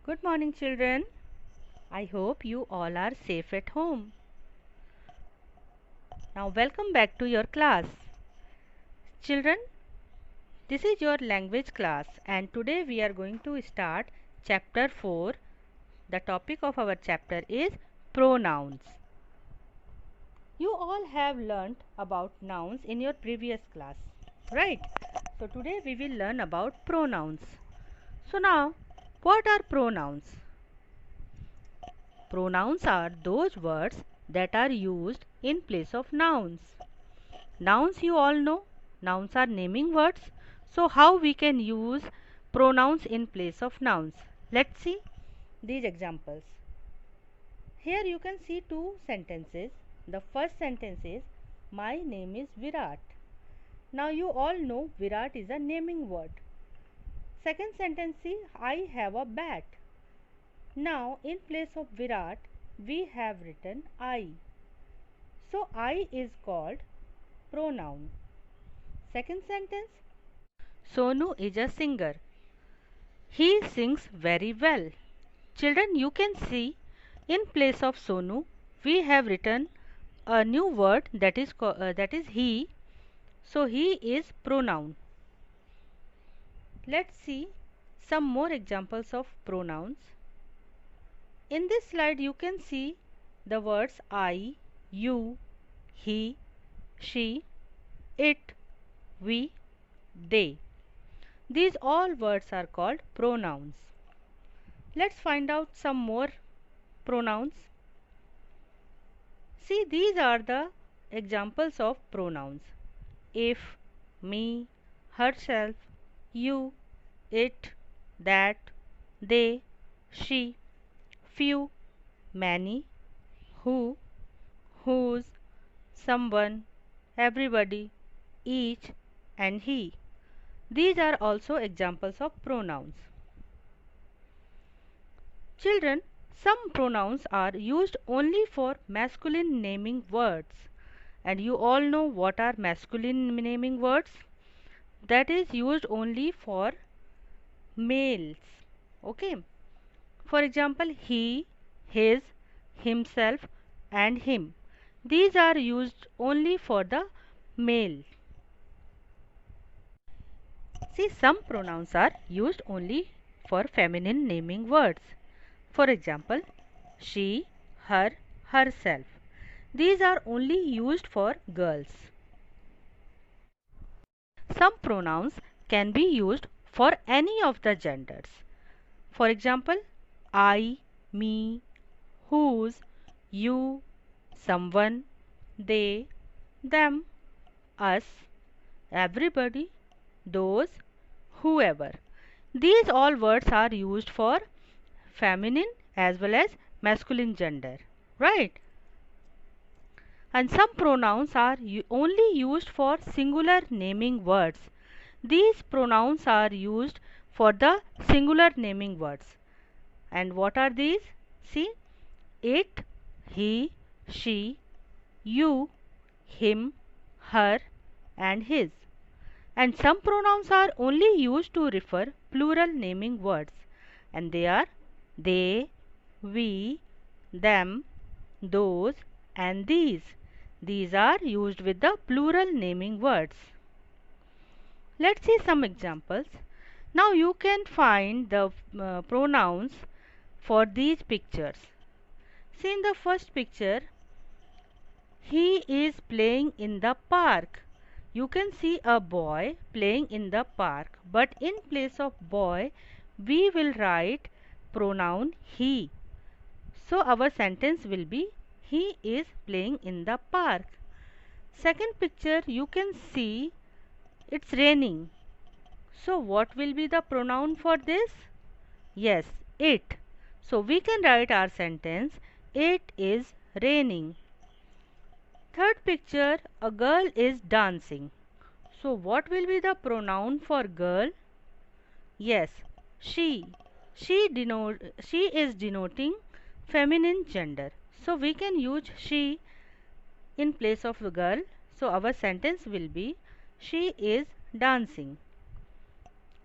Good morning, children. I hope you all are safe at home. Now, welcome back to your class. Children, this is your language class, and today we are going to start chapter 4. The topic of our chapter is pronouns. You all have learnt about nouns in your previous class, right? So, today we will learn about pronouns. So, now, what are pronouns? Pronouns are those words that are used in place of nouns. Nouns you all know. Nouns are naming words. So how we can use pronouns in place of nouns? Let's see these examples. Here you can see two sentences. The first sentence is, my name is Virat. Now you all know Virat is a naming word. Second sentence is, I have a bat. Now in place of Virat we have written I. So I is called pronoun. Second sentence, Sonu is a singer. He sings very well. Children, you can see in place of Sonu we have written a new word that is he. So he is pronoun. Let's see some more examples of pronouns. In this slide you can see the words I, you, he, she, it, we, they. These all words are called pronouns. Let's find out some more pronouns. See, these are the examples of pronouns. If, me, herself, you, it, that, they, she, few, many, who, whose, someone, everybody, each, and he. These are also examples of pronouns. Children, some pronouns are used only for masculine naming words. And you all know what are masculine naming words? That is used only for males. Okay. For example, he, his, himself, and him. These are used only for the male. See, some pronouns are used only for feminine naming words. For example, she, her, herself. These are only used for girls. Some pronouns can be used for any of the genders. For example, I, me, whose, you, someone, they, them, us, everybody, those, whoever. These all words are used for feminine as well as masculine gender, right? And some pronouns are only used for singular naming words. These pronouns are used for the singular naming words. And what are these? See, it, he, she, you, him, her, and his. And some pronouns are only used to refer plural naming words, and they are they, we, them, those, and these. These are used with the plural naming words. Let's see some examples. Now you can find the pronouns for these pictures. See, in the first picture, he is playing in the park. You can see a boy playing in the park, but in place of boy we will write pronoun he. So our sentence will be, he is playing in the park. Second picture, you can see it's raining. So what will be the pronoun for this? Yes, it. So we can write our sentence, it is raining. Third picture, a girl is dancing. So what will be the pronoun for girl? Yes, she. She is denoting feminine gender. So we can use she in place of girl. So our sentence will be, she is dancing.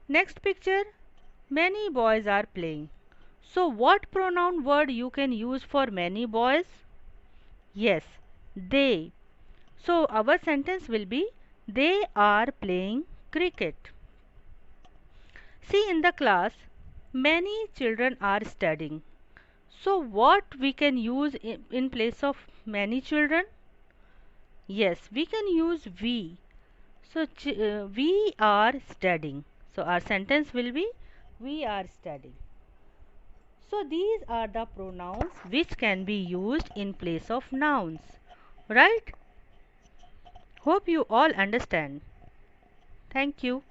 Next picture, many boys are playing. So what pronoun word you can use for many boys? Yes, they. So our sentence will be they are playing cricket. See, in the class many children are studying. So what we can use in place of many children? Yes, we can use we. So we are studying. So our sentence will be we are studying. So these are the pronouns which can be used in place of nouns. Right? Hope you all understand. Thank you.